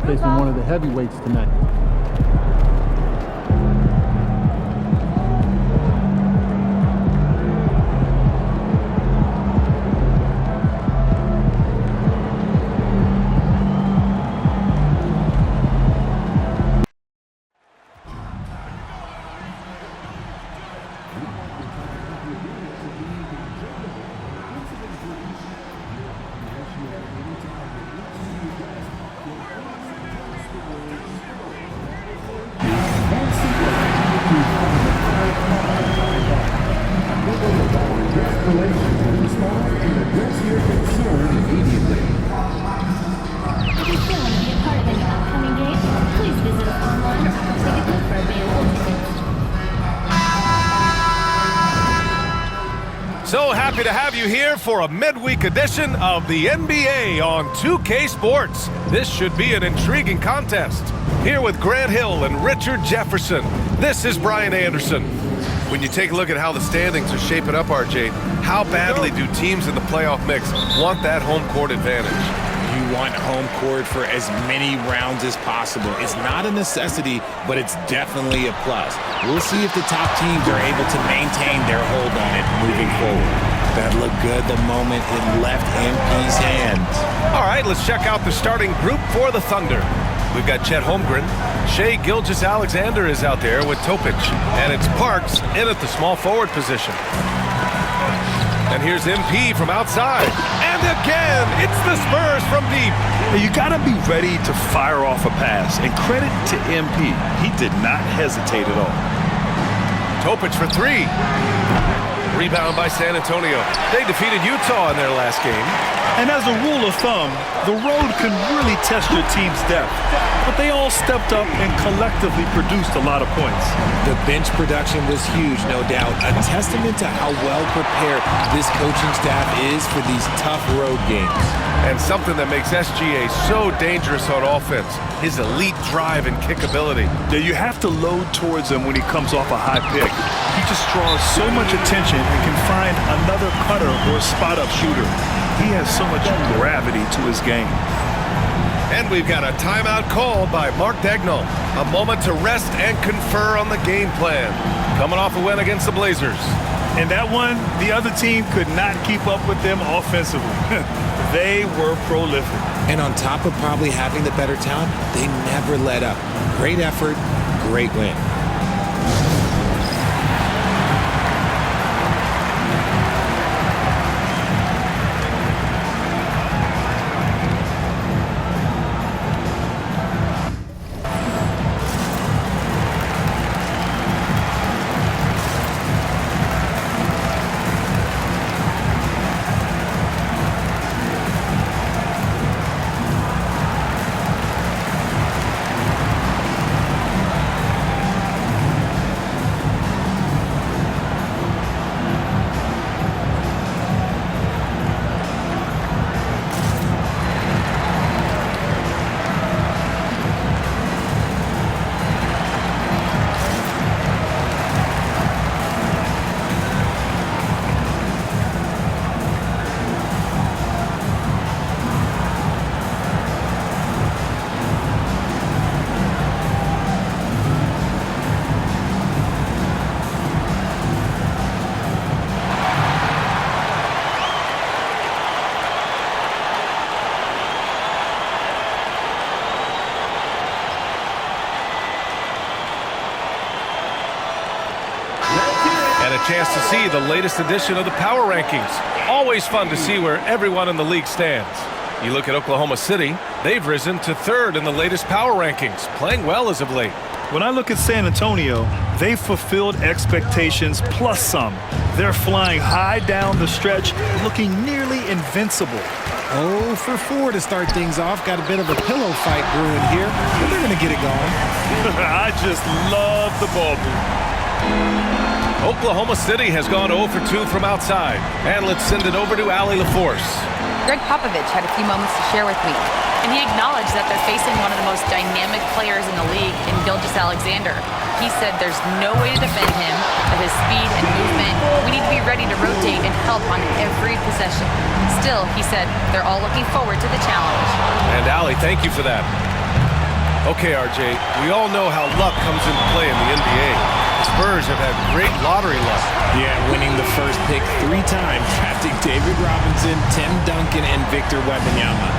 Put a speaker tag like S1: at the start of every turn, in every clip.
S1: Facing one of the heavyweights tonight.
S2: So happy to have you here for a midweek edition of the NBA on 2K Sports. This should be an intriguing contest. Here with Grant Hill and Richard Jefferson, this is Brian Anderson. When you take a look at how the standings are shaping up, RJ, how badly do teams in the playoff mix want that home court advantage?
S3: You want home court for as many rounds as possible. It's not a necessity, but it's definitely a plus. We'll see if the top teams are able to maintain their hold on it moving forward. That looked good the moment it left MP's hands.
S2: All right, let's check out the starting group for the Thunder. We've got Chet Holmgren. Shai Gilgeous-Alexander is out there with Topic. And it's Parks in at the small forward position. And here's MP from outside. And again, it's the Spurs from deep.
S4: You got to be ready to fire off a pass. And credit to MP. He did not hesitate at all.
S2: Topic for three. Rebound by San Antonio. They defeated Utah in their last game.
S4: And as a rule of thumb, the road can really test your team's depth. But they all stepped up and collectively produced a lot of points.
S3: The bench production was huge, no doubt. A testament to how well prepared this coaching staff is for these tough road games.
S2: And something that makes SGA so dangerous on offense, his elite drive and kick ability.
S4: Yeah, you have to load towards him when he comes off a high pick. He just draws so much attention and can find another cutter or spot-up shooter. He has so much gravity to his game.
S2: And we've got a timeout called by Mark Dagnall. A moment to rest and confer on the game plan. Coming off a win against the Blazers.
S4: And that one, the other team could not keep up with them offensively. They were prolific.
S3: And on top of probably having the better talent, they never let up. Great effort, great win.
S2: Chance to see the latest edition of the Power Rankings. Always fun to see where everyone in the league stands. You look at Oklahoma City, they've risen to third in the latest Power Rankings, playing well as of late.
S4: When I look at San Antonio, they've fulfilled expectations plus some. They're flying high down the stretch, looking nearly invincible.
S3: 0 for 4 to start things off. Got a bit of a pillow fight brewing here, but they're going to get it going.
S4: I just love the ball move.
S2: Oklahoma City has gone 0 for 2 from outside. And let's send it over to Allie LaForce.
S5: Greg Popovich had a few moments to share with me, and he acknowledged that they're facing one of the most dynamic players in the league in Gilgeous-Alexander. He said there's no way to defend him, that his speed and movement, we need to be ready to rotate and help on every possession. Still, he said they're all looking forward to the challenge.
S2: And Allie, thank you for that. Okay, RJ, we all know how luck comes into play in the NBA. Spurs have had great lottery luck.
S3: Yeah, winning the first pick 3 times, drafting David Robinson, Tim Duncan, and Victor Wembanyama.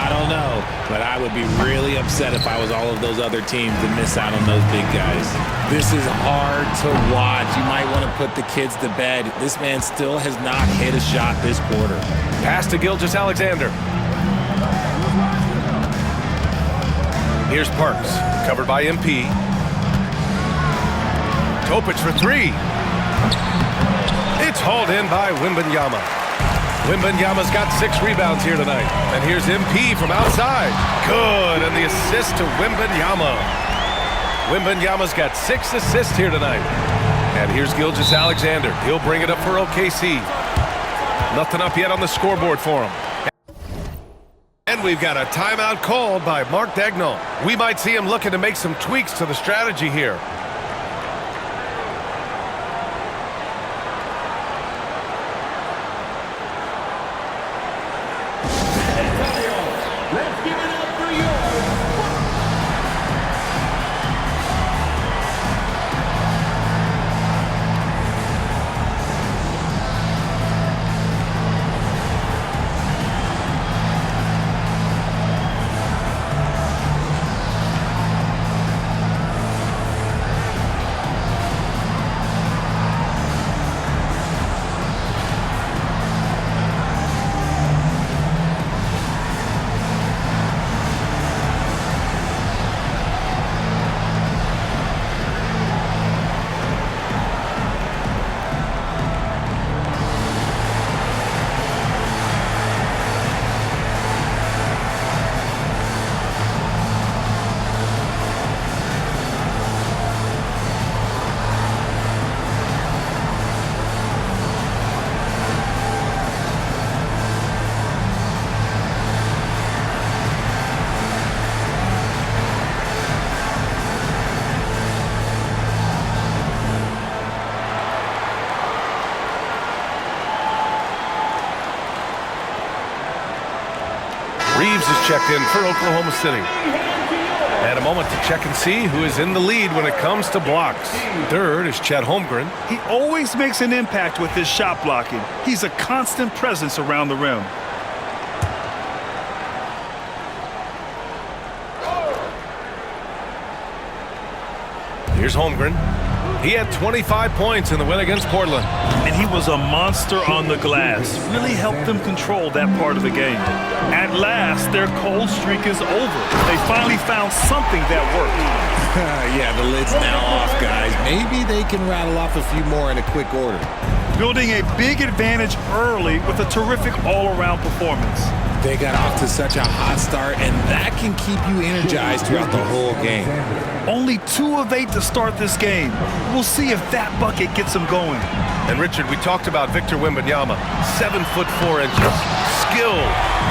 S3: I don't know, but I would be really upset if I was all of those other teams to miss out on those big guys. This is hard to watch. You might want to put the kids to bed. This man still has not hit a shot this quarter.
S2: Pass to Gilgeous-Alexander. Here's Parks, covered by MP. Topic for 3. It's hauled in by Wembanyama. Wembanyama's got 6 rebounds here tonight. And here's MP from outside. Good, and the assist to Wembanyama. Wembanyama's got 6 assists here tonight. And here's Gilgeous-Alexander. He'll bring it up for OKC. Nothing up yet on the scoreboard for him. And we've got a timeout called by Mark Daigneault. We might see him looking to make some tweaks to the strategy here.
S3: Let's give it up for you.
S2: Reeves is checked in for Oklahoma City. And a moment to check and see who is in the lead when it comes to blocks. Third is Chet Holmgren.
S4: He always makes an impact with his shot blocking. He's a constant presence around the rim.
S2: Here's Holmgren. He had 25 points in the win against Portland.
S4: And he was a monster on the glass. Really helped them control that part of the game. At last, their cold streak is over. They finally found something that worked.
S3: Yeah, the lid's now off, guys. Maybe they can rattle off a few more in a quick order.
S4: Building a big advantage early with a terrific all-around performance.
S3: They got off to such a hot start, and that can keep you energized throughout the whole game.
S4: Only 2 of 8 to start this game. We'll see if that bucket gets them going.
S2: And Richard, we talked about Victor Wembanyama, 7'4". Skill.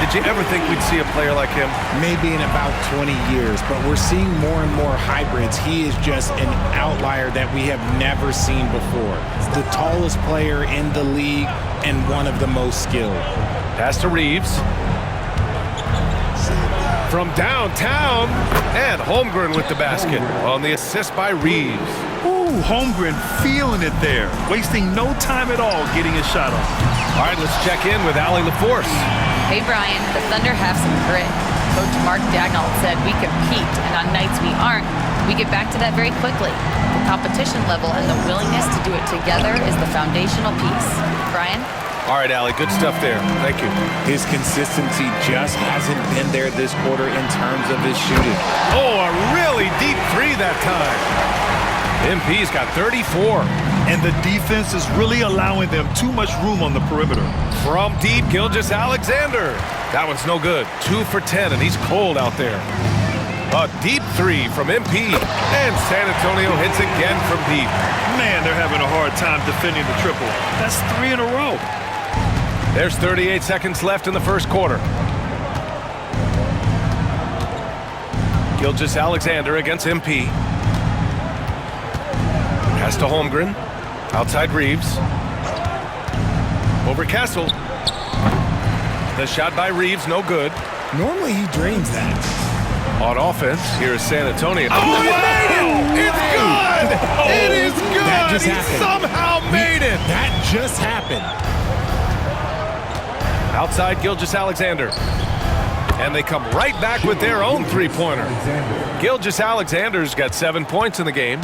S2: Did you ever think we'd see a player like him?
S3: Maybe in about 20 years, but we're seeing more and more hybrids. He is just an outlier that we have never seen before. He's the tallest player in the league and one of the most skilled.
S2: Pass to Reeves. From downtown, and Holmgren with the basket on the assist by Reeves.
S4: Ooh, Holmgren feeling it there, wasting no time at all getting his shot off.
S2: All right, let's check in with Allie LaForce.
S5: Hey, Brian, the Thunder have some grit. Coach Mark Daigneault said we compete, and on nights we aren't, we get back to that very quickly. The competition level and the willingness to do it together is the foundational piece. Brian?
S2: All right, Allie, good stuff there. Thank you.
S3: His consistency just hasn't been there this quarter in terms of his shooting.
S2: Oh, a really deep 3 that time. MP's got 34.
S4: And the defense is really allowing them too much room on the perimeter.
S2: From deep, Gilgeous-Alexander. That one's no good. 2 for 10, and he's cold out there. A deep 3 from MP. And San Antonio hits again from deep.
S4: Man, they're having a hard time defending the triple. That's 3 in a row.
S2: There's 38 seconds left in the first quarter. Gilgeous-Alexander against MP. Pass to Holmgren. Outside Reeves. Over Castle. The shot by Reeves, no good.
S3: Normally he drains that.
S2: On offense, here is San Antonio. Oh, he made it! It's good! It is good!
S3: That just
S2: he
S3: happened.
S2: somehow made it!
S3: That just happened.
S2: Outside Gilgeous-Alexander. And they come right back with their own three-pointer. Gilgeous-Alexander's got 7 points in the game.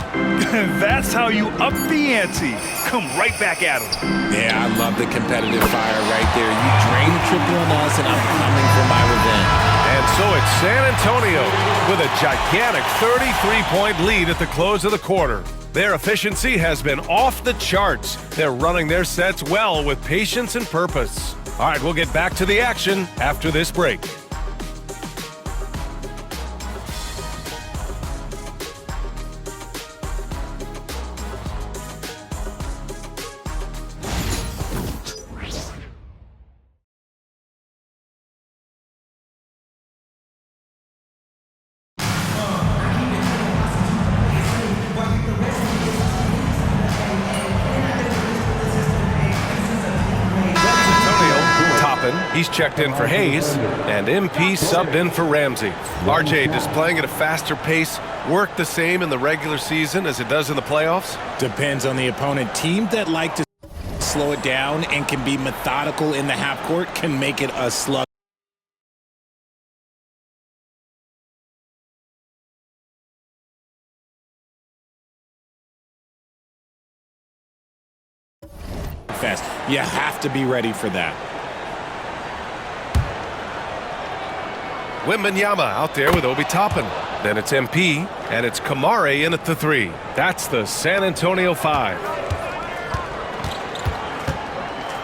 S4: That's how you up the ante. Come right back at him.
S3: Yeah, I love the competitive fire right there. You drain the triple on us, and I'm coming for my revenge.
S2: And so it's San Antonio with a gigantic 33-point lead at the close of the quarter. Their efficiency has been off the charts. They're running their sets well with patience and purpose. All right, we'll get back to the action after this break. He's checked in for Hayes, and MP subbed in for Ramsey. RJ, does playing at a faster pace work the same in the regular season as it does in the playoffs?
S3: Depends on the opponent. Teams that like to slow it down and can be methodical in the half court can make it a slug. Fast. You have to be ready for that.
S2: Wembanyama out there with Obi Toppin. Then it's MP, and it's Kamare in at the three. That's the San Antonio 5.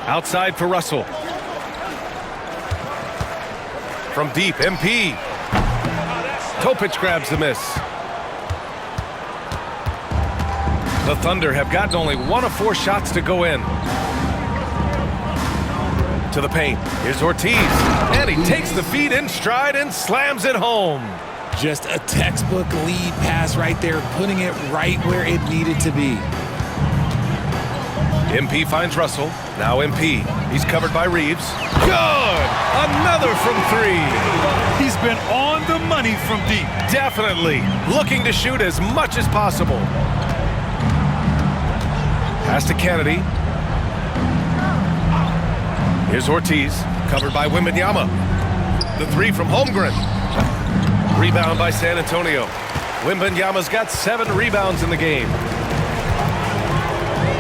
S2: Outside for Russell. From deep, MP. Topic grabs the miss. The Thunder have gotten only 1 of 4 shots to go in. To the paint. Here's Ortiz. And he takes the feed in stride and slams it home.
S3: Just a textbook lead pass right there, putting it right where it needed to be.
S2: MP finds Russell. Now MP. He's covered by Reeves. Good! Another from 3.
S4: He's been on the money from deep.
S2: Definitely. Looking to shoot as much as possible. Pass to Kennedy. Here's Ortiz, covered by Wembanyama. The 3 from Holmgren. Rebound by San Antonio. Wembanyama's got 7 rebounds in the game.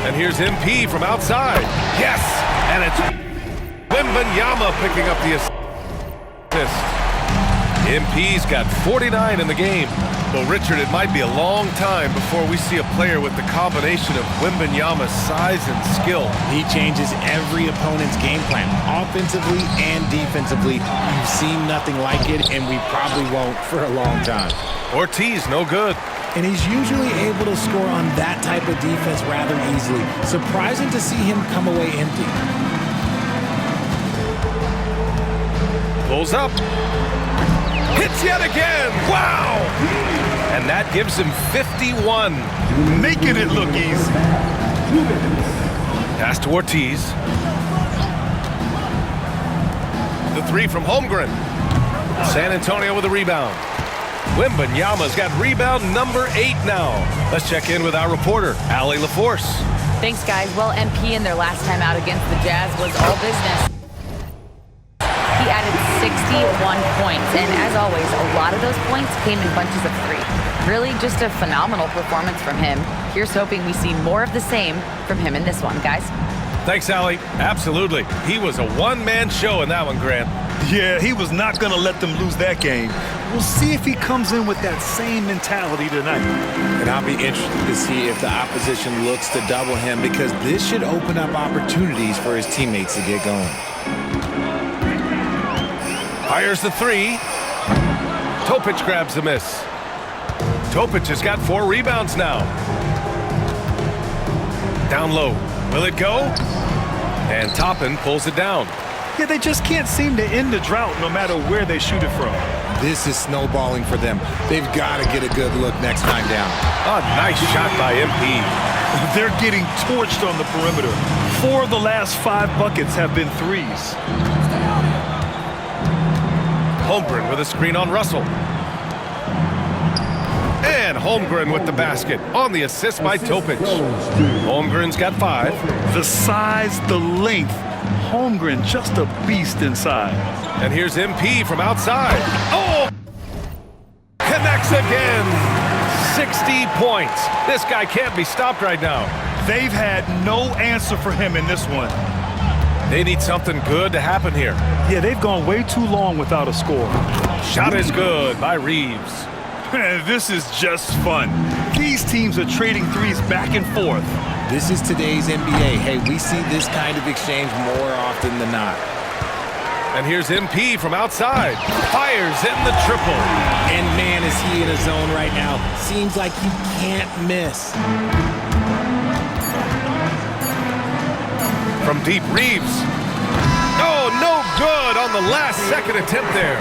S2: And here's MP from outside. Yes! And it's Wembanyama picking up the assist. MP's got 49 in the game. Well, Richard, it might be a long time before we see a player with the combination of Wembanyama's size and skill.
S3: He changes every opponent's game plan, offensively and defensively. You've seen nothing like it, and we probably won't for a long time.
S2: Ortiz, no good.
S3: And he's usually able to score on that type of defense rather easily. Surprising to see him come away empty.
S2: Pulls up. Hits yet again. Wow! And that gives him 51.
S4: Making it look easy.
S2: Pass to Ortiz. The 3 from Holmgren. San Antonio with a rebound. Wembanyama's got rebound number 8 now. Let's check in with our reporter, Allie LaForce.
S5: Thanks, guys. Well, MP in their last time out against the Jazz was all business. He added 61 points, and as always, a lot of those points came in bunches of 3. Really just a phenomenal performance from him. Here's hoping we see more of the same from him in this one, guys.
S2: Thanks, Allie. Absolutely. He was a one-man show in that one, Grant.
S4: Yeah, he was not going to let them lose that game. We'll see if he comes in with that same mentality tonight.
S3: And I'll be interested to see if the opposition looks to double him, because this should open up opportunities for his teammates to get going.
S2: Fires the 3. Topic grabs the miss. Topic has got 4 rebounds now. Down low. Will it go? And Toppin pulls it down.
S4: Yeah, they just can't seem to end the drought no matter where they shoot it from.
S3: This is snowballing for them. They've got to get a good look next time down.
S2: A nice shot by MP.
S4: They're getting torched on the perimeter. 4 of the last 5 buckets have been threes.
S2: Holmgren with a screen on Russell. And Holmgren with the basket on the assist by Topic. Holmgren's got 5.
S4: The size, the length. Holmgren just a beast inside.
S2: And here's MP from outside. Oh! Connects again. 60 points. This guy can't be stopped right now.
S4: They've had no answer for him in this one.
S2: They need something good to happen here.
S4: Yeah, they've gone way too long without a score.
S2: Shot is good by Reeves.
S4: This is just fun. These teams are trading threes back and forth.
S3: This is today's NBA. Hey, we see this kind of exchange more often than not.
S2: And here's MP from outside. Fires in the triple.
S3: And man, is he in a zone right now. Seems like he can't miss.
S2: From deep, Reeves. Oh, no good on the last second attempt there.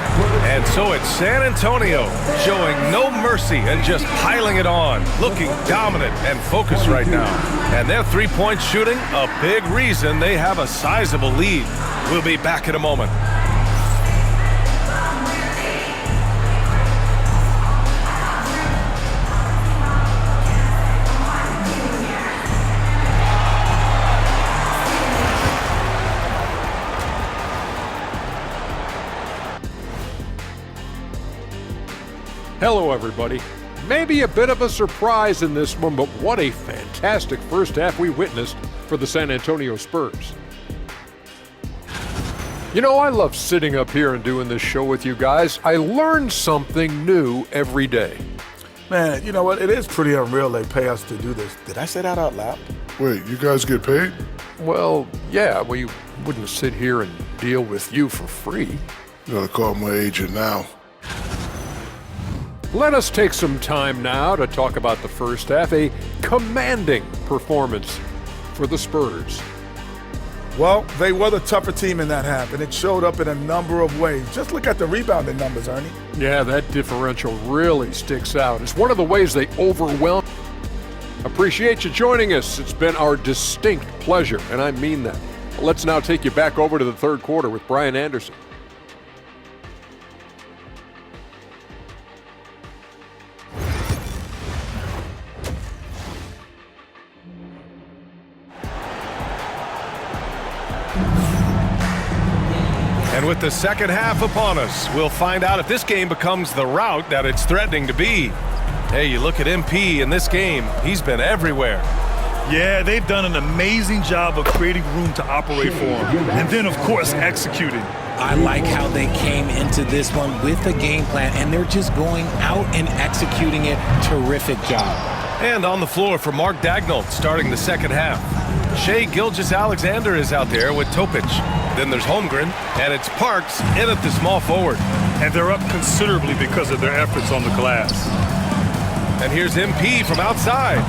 S2: And so it's San Antonio showing no mercy and just piling it on, looking dominant and focused right now. And their three-point shooting, a big reason they have a sizable lead. We'll be back in a moment.
S1: Hello, everybody. Maybe a bit of a surprise in this one, but what a fantastic first half we witnessed for the San Antonio Spurs. You know, I love sitting up here and doing this show with you guys. I learn something new every day.
S6: Man, you know what? It is pretty unreal they pay us to do this. Did I say that out loud?
S7: Wait, you guys get paid?
S1: Well, yeah, we wouldn't sit here and deal with you for free.
S7: You gotta call my agent now.
S1: Let us take some time now to talk about the first half, a commanding performance for the Spurs.
S6: Well, they were the tougher team in that half, and it showed up in a number of ways. Just look at the rebounding numbers, Ernie.
S1: Yeah, that differential really sticks out. It's one of the ways they overwhelm. Appreciate you joining us. It's been our distinct pleasure, and I mean that. Let's now take you back over to the third quarter with Brian Anderson.
S2: And with the second half upon us, we'll find out if this game becomes the rout that it's threatening to be. Hey, you look at MP in this game, he's been everywhere.
S4: Yeah, they've done an amazing job of creating room to operate for him. And then, of course, executing.
S3: I like how they came into this one with a game plan, and they're just going out and executing it. Terrific job.
S2: And on the floor for Mark Daigneault starting the second half. Shai Gilgeous-Alexander is out there with Topic. Then there's Holmgren, and it's Parks in at the small forward.
S4: And they're up considerably because of their efforts on the glass.
S2: And here's MP from outside.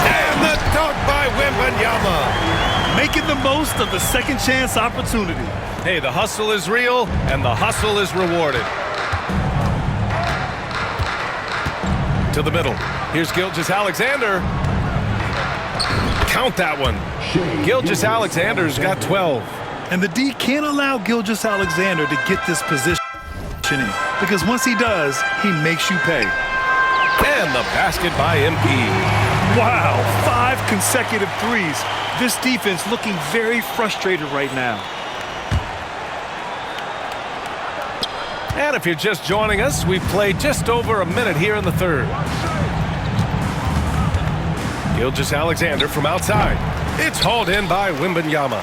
S2: And the dunk by Wembanyama.
S4: Making the most of the second chance opportunity.
S2: Hey, the hustle is real, and the hustle is rewarded. To the middle. Here's Gilgeous-Alexander. Count that one. Gilgeous-Alexander's got 12.
S4: And the D can't allow Gilgeous-Alexander to get this positioning, because once he does, he makes you pay.
S2: And the basket by MP.
S4: Wow, 5 consecutive threes. This defense looking very frustrated right now.
S2: And if you're just joining us, we've played just over a minute here in the third. Gilgeous-Alexander from outside. It's hauled in by Wembanyama.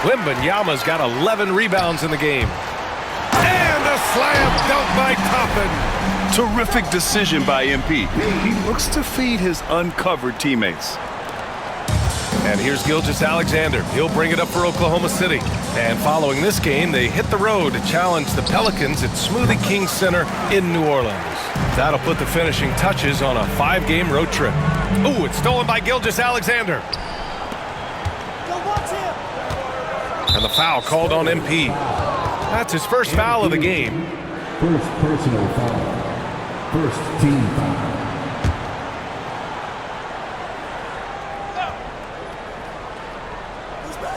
S2: Wembanyama's got 11 rebounds in the game. And a slam dunk by Toppin.
S4: Terrific decision by MP. He looks to feed his uncovered teammates.
S2: And here's Gilgeous-Alexander. He'll bring it up for Oklahoma City. And following this game, they hit the road to challenge the Pelicans at Smoothie King Center in New Orleans. That'll put the finishing touches on a 5-game road trip. Ooh, it's stolen by Gilgeous-Alexander. And the foul called on MP. That's his first foul of the game.
S8: First personal foul. First team foul.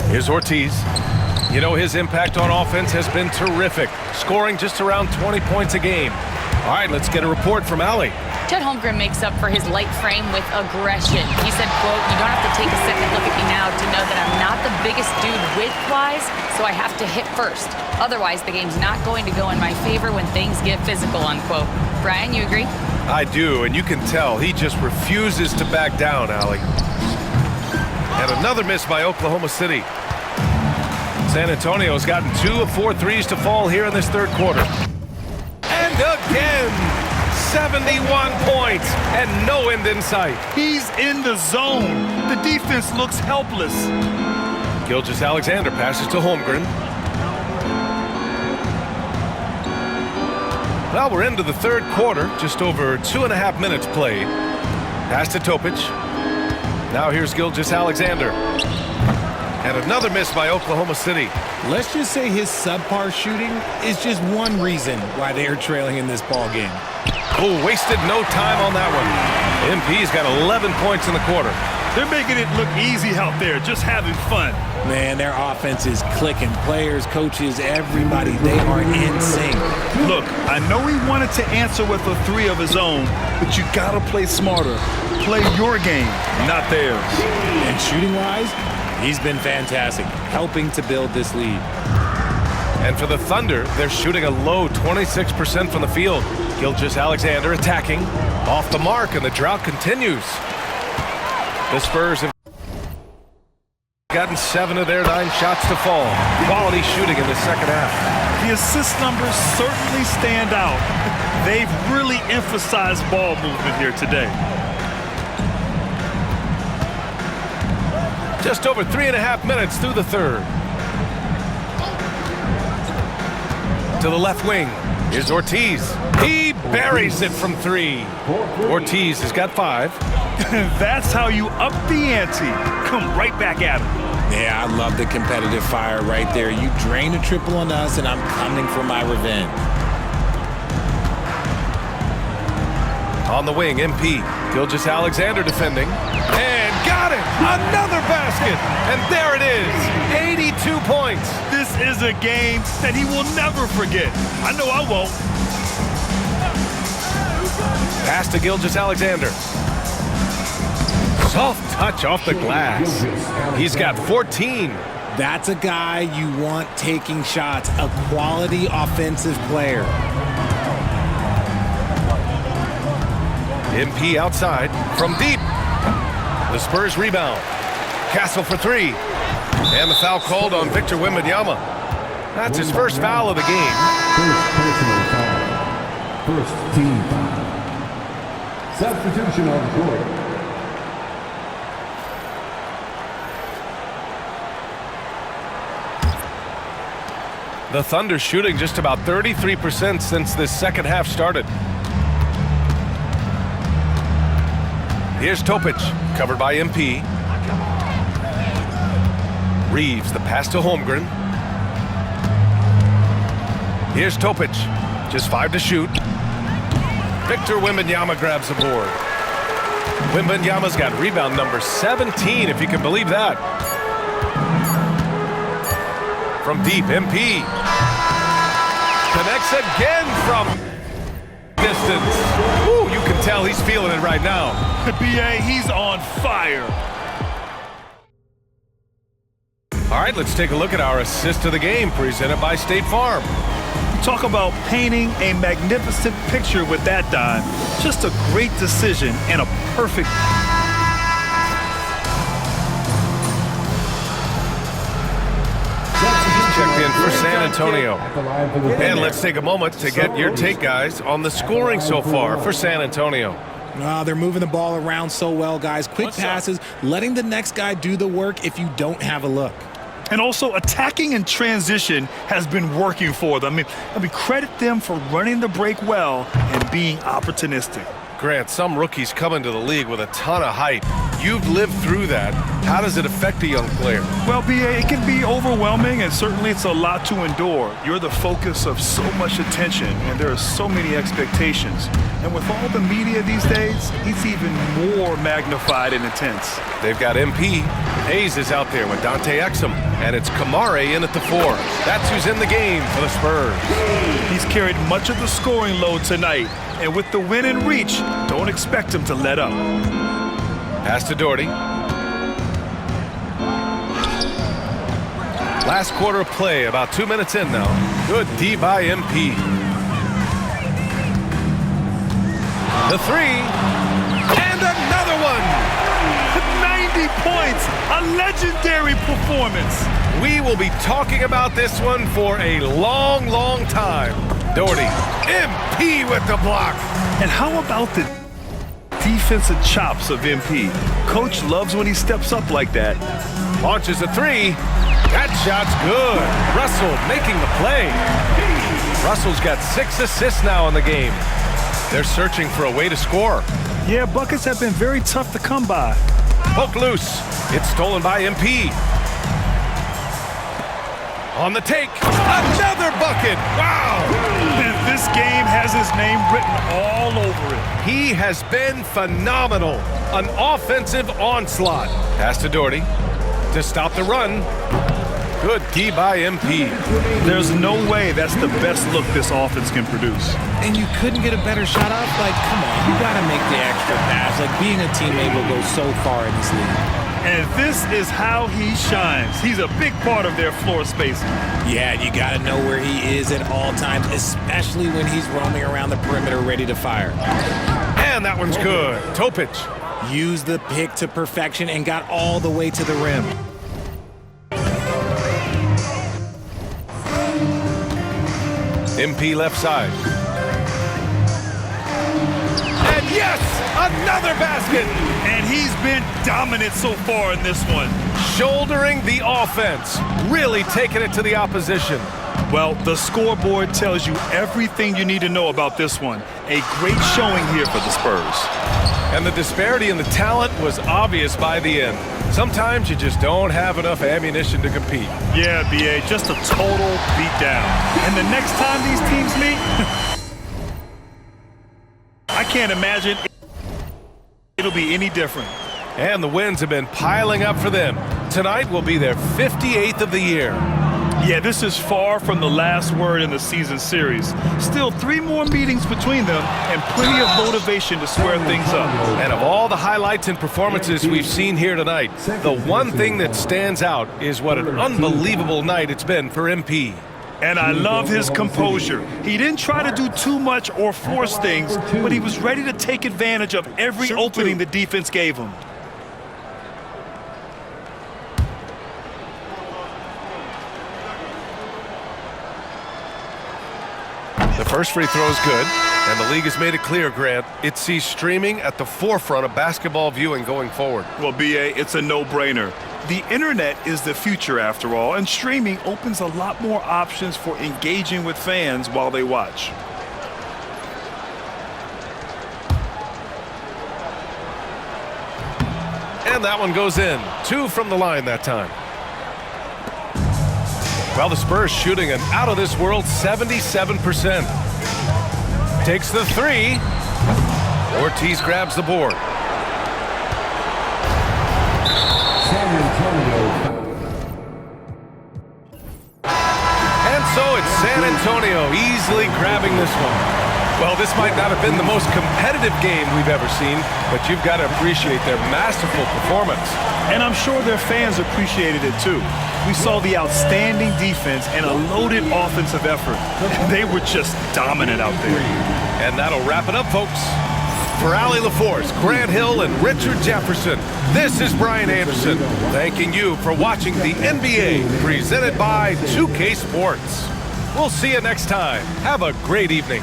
S2: Here's Ortiz. You know, his impact on offense has been terrific, scoring just around 20 points a game. All right, let's get a report from Allie.
S5: Chet Holmgren makes up for his light frame with aggression. He said, quote, "You don't have to take a second look at me now to know that I'm not the biggest dude width-wise, so I have to hit first. Otherwise, the game's not going to go in my favor when things get physical," unquote. Brian, you agree?
S2: I do, and you can tell he just refuses to back down, Allie. And another miss by Oklahoma City. San Antonio's gotten 2 of 4 threes to fall here in this third quarter. And again, 71 points and no end in sight.
S4: He's in the zone. The defense looks helpless.
S2: Gilgeous-Alexander passes to Holmgren. Well, we're into the third quarter, just over 2.5 minutes played. Pass to Topic. Now here's Gilgeous-Alexander. And another miss by Oklahoma City.
S3: Let's just say his subpar shooting is just one reason why they are trailing in this ball game.
S2: Oh, wasted no time on that one. MP's got 11 points in the quarter.
S4: They're making it look easy out there, just having fun.
S3: Man, their offense is clicking. Players, coaches, everybody, they are in sync.
S4: Look, I know he wanted to answer with a 3 of his own, but you gotta play smarter. Play your game, not theirs.
S3: And shooting-wise, he's been fantastic, helping to build this lead.
S2: And for the Thunder, they're shooting a low 26% from the field. Gilgeous-Alexander attacking. Off the mark, and the drought continues. The Spurs have gotten 7 of their 9 shots to fall. Quality shooting in the second half.
S4: The assist numbers certainly stand out. They've really emphasized ball movement here today.
S2: Just over 3.5 minutes through the third. To the left wing. Here's Ortiz. He buries it from 3. Ortiz has got 5.
S4: That's how you up the ante. Come right back at him.
S3: Yeah, I love the competitive fire right there. You drain a triple on us, and I'm coming for my revenge.
S2: On the wing, MP. Gilgeous-Alexander defending. And got it! Another basket! And there it is! 82 points!
S4: This is a game that he will never forget. I know I won't.
S2: Pass to Gilgeous-Alexander. Soft touch off the glass. He's got 14.
S3: That's a guy you want taking shots, a quality offensive player.
S2: MP outside from deep. The Spurs rebound. Castle for 3. And the foul called on Victor Wembanyama. That's his first foul of the game.
S8: First personal foul. First team foul. Substitution on the court.
S2: The Thunder shooting just about 33% since this second half started. Here's Topic, covered by MP. Reeves, the pass to Holmgren. Here's Topic, just 5 to shoot. Victor Wembanyama grabs the board. Wembanyama's got rebound number 17, if you can believe that. From deep, MP. Connects again from distance. Ooh, you can tell he's feeling it right now.
S4: BA, he's on fire.
S2: All right, let's take a look at our assist of the game presented by State Farm.
S4: Talk about painting a magnificent picture with that dime. Just a great decision and a perfect...
S2: Checked in for San Antonio. And let's take a moment to get your take, guys, on the scoring so far for San Antonio.
S3: They're moving the ball around so well, guys. Quick passes, letting the next guy do the work if you don't have a look.
S4: And also, attacking in transition has been working for them. I mean, credit them for running the break well and being opportunistic.
S2: Grant, some rookies come into the league with a ton of hype. you've lived through that. How does it affect a young player?
S4: Well, BA, it can be overwhelming, and certainly it's a lot to endure. You're the focus of so much attention, and there are so many expectations. And with all the media these days, it's even more magnified and intense.
S2: They've got MP. Hayes is out there with Dante Exum, and it's Kamare in at the 4. That's who's in the game for the Spurs.
S4: He's carried much of the scoring load tonight, and with the win in reach, don't expect him to let up.
S2: Pass to Doherty. Last quarter of play, about 2 minutes in now. Good D by MP. The 3, and another one!
S4: 90 points, a legendary performance.
S2: We will be talking about this one for a long, long time. Doherty, MP with the block.
S4: And how about the defensive chops of MP? Coach loves when he steps up like that.
S2: Launches a 3. That shot's good. Russell making the play. Russell's got 6 assists now in the game. They're searching for a way to score.
S4: Yeah, buckets have been very tough to come by.
S2: Poke loose. It's stolen by MP. On the take. Another bucket. Wow.
S4: And this game has his name written all over it.
S2: He has been phenomenal. An offensive onslaught. Pass to Doherty to stop the run. Good D by MP.
S4: There's no way that's the best look this offense can produce.
S3: And you couldn't get a better shot off? Like, come on, you got to make the extra pass. Like, being a teammate will go so far in this league.
S4: And this is how he shines. He's a big part of their floor spacing.
S3: Yeah, you got to know where he is at all times, especially when he's roaming around the perimeter ready to fire.
S2: And that one's good. Topic.
S3: Used the pick to perfection and got all the way to the rim.
S2: MP left side. And yes, another basket.
S4: And he's been dominant so far in this one.
S2: Shouldering the offense, really taking it to the opposition.
S4: Well, the scoreboard tells you everything you need to know about this one. A great showing here for the Spurs.
S2: And the disparity in the talent was obvious by the end. Sometimes you just don't have enough ammunition to compete.
S4: Yeah, BA, just a total beatdown. And the next time these teams meet, I can't imagine it'll be any different.
S2: And the wins have been piling up for them. Tonight will be their 58th of the year.
S4: Yeah, this is far from the last word in the season series. Still 3 more meetings between them and plenty of motivation to square things up.
S2: And of all the highlights and performances we've seen here tonight, the one thing that stands out is what an unbelievable night it's been for MP.
S4: And I love his composure. He didn't try to do too much or force things, but he was ready to take advantage of every opening the defense gave him.
S2: The first free throw is good, and the league has made it clear, Grant, it sees streaming at the forefront of basketball viewing going forward.
S4: Well, BA, it's a no-brainer. The internet is the future after all, and streaming opens a lot more options for engaging with fans while they watch.
S2: And that one goes in. 2 from the line that time. Well, the Spurs shooting an out-of-this-world 77%. Takes the 3. Ortiz grabs the board. And so it's San Antonio easily grabbing this one. Well, this might not have been the most competitive game we've ever seen, but you've got to appreciate their masterful performance.
S4: And I'm sure their fans appreciated it too. We saw the outstanding defense and a loaded offensive effort. They were just dominant out there.
S2: And that'll wrap it up, folks. For Allie LaForce, Grant Hill, and Richard Jefferson, this is Brian Anderson, thanking you for watching the NBA presented by 2K Sports. We'll see you next time. Have a great evening.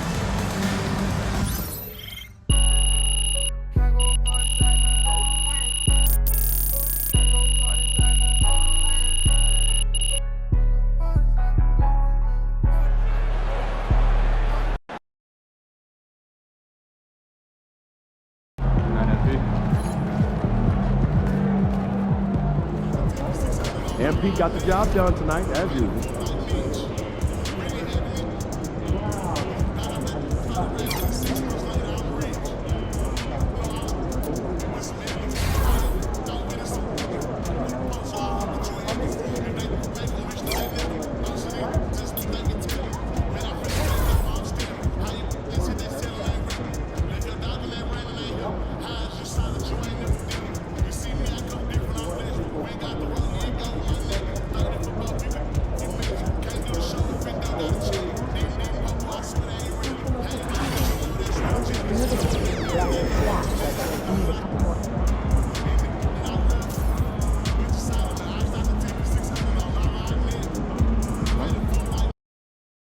S9: Pete got the job done tonight, as usual.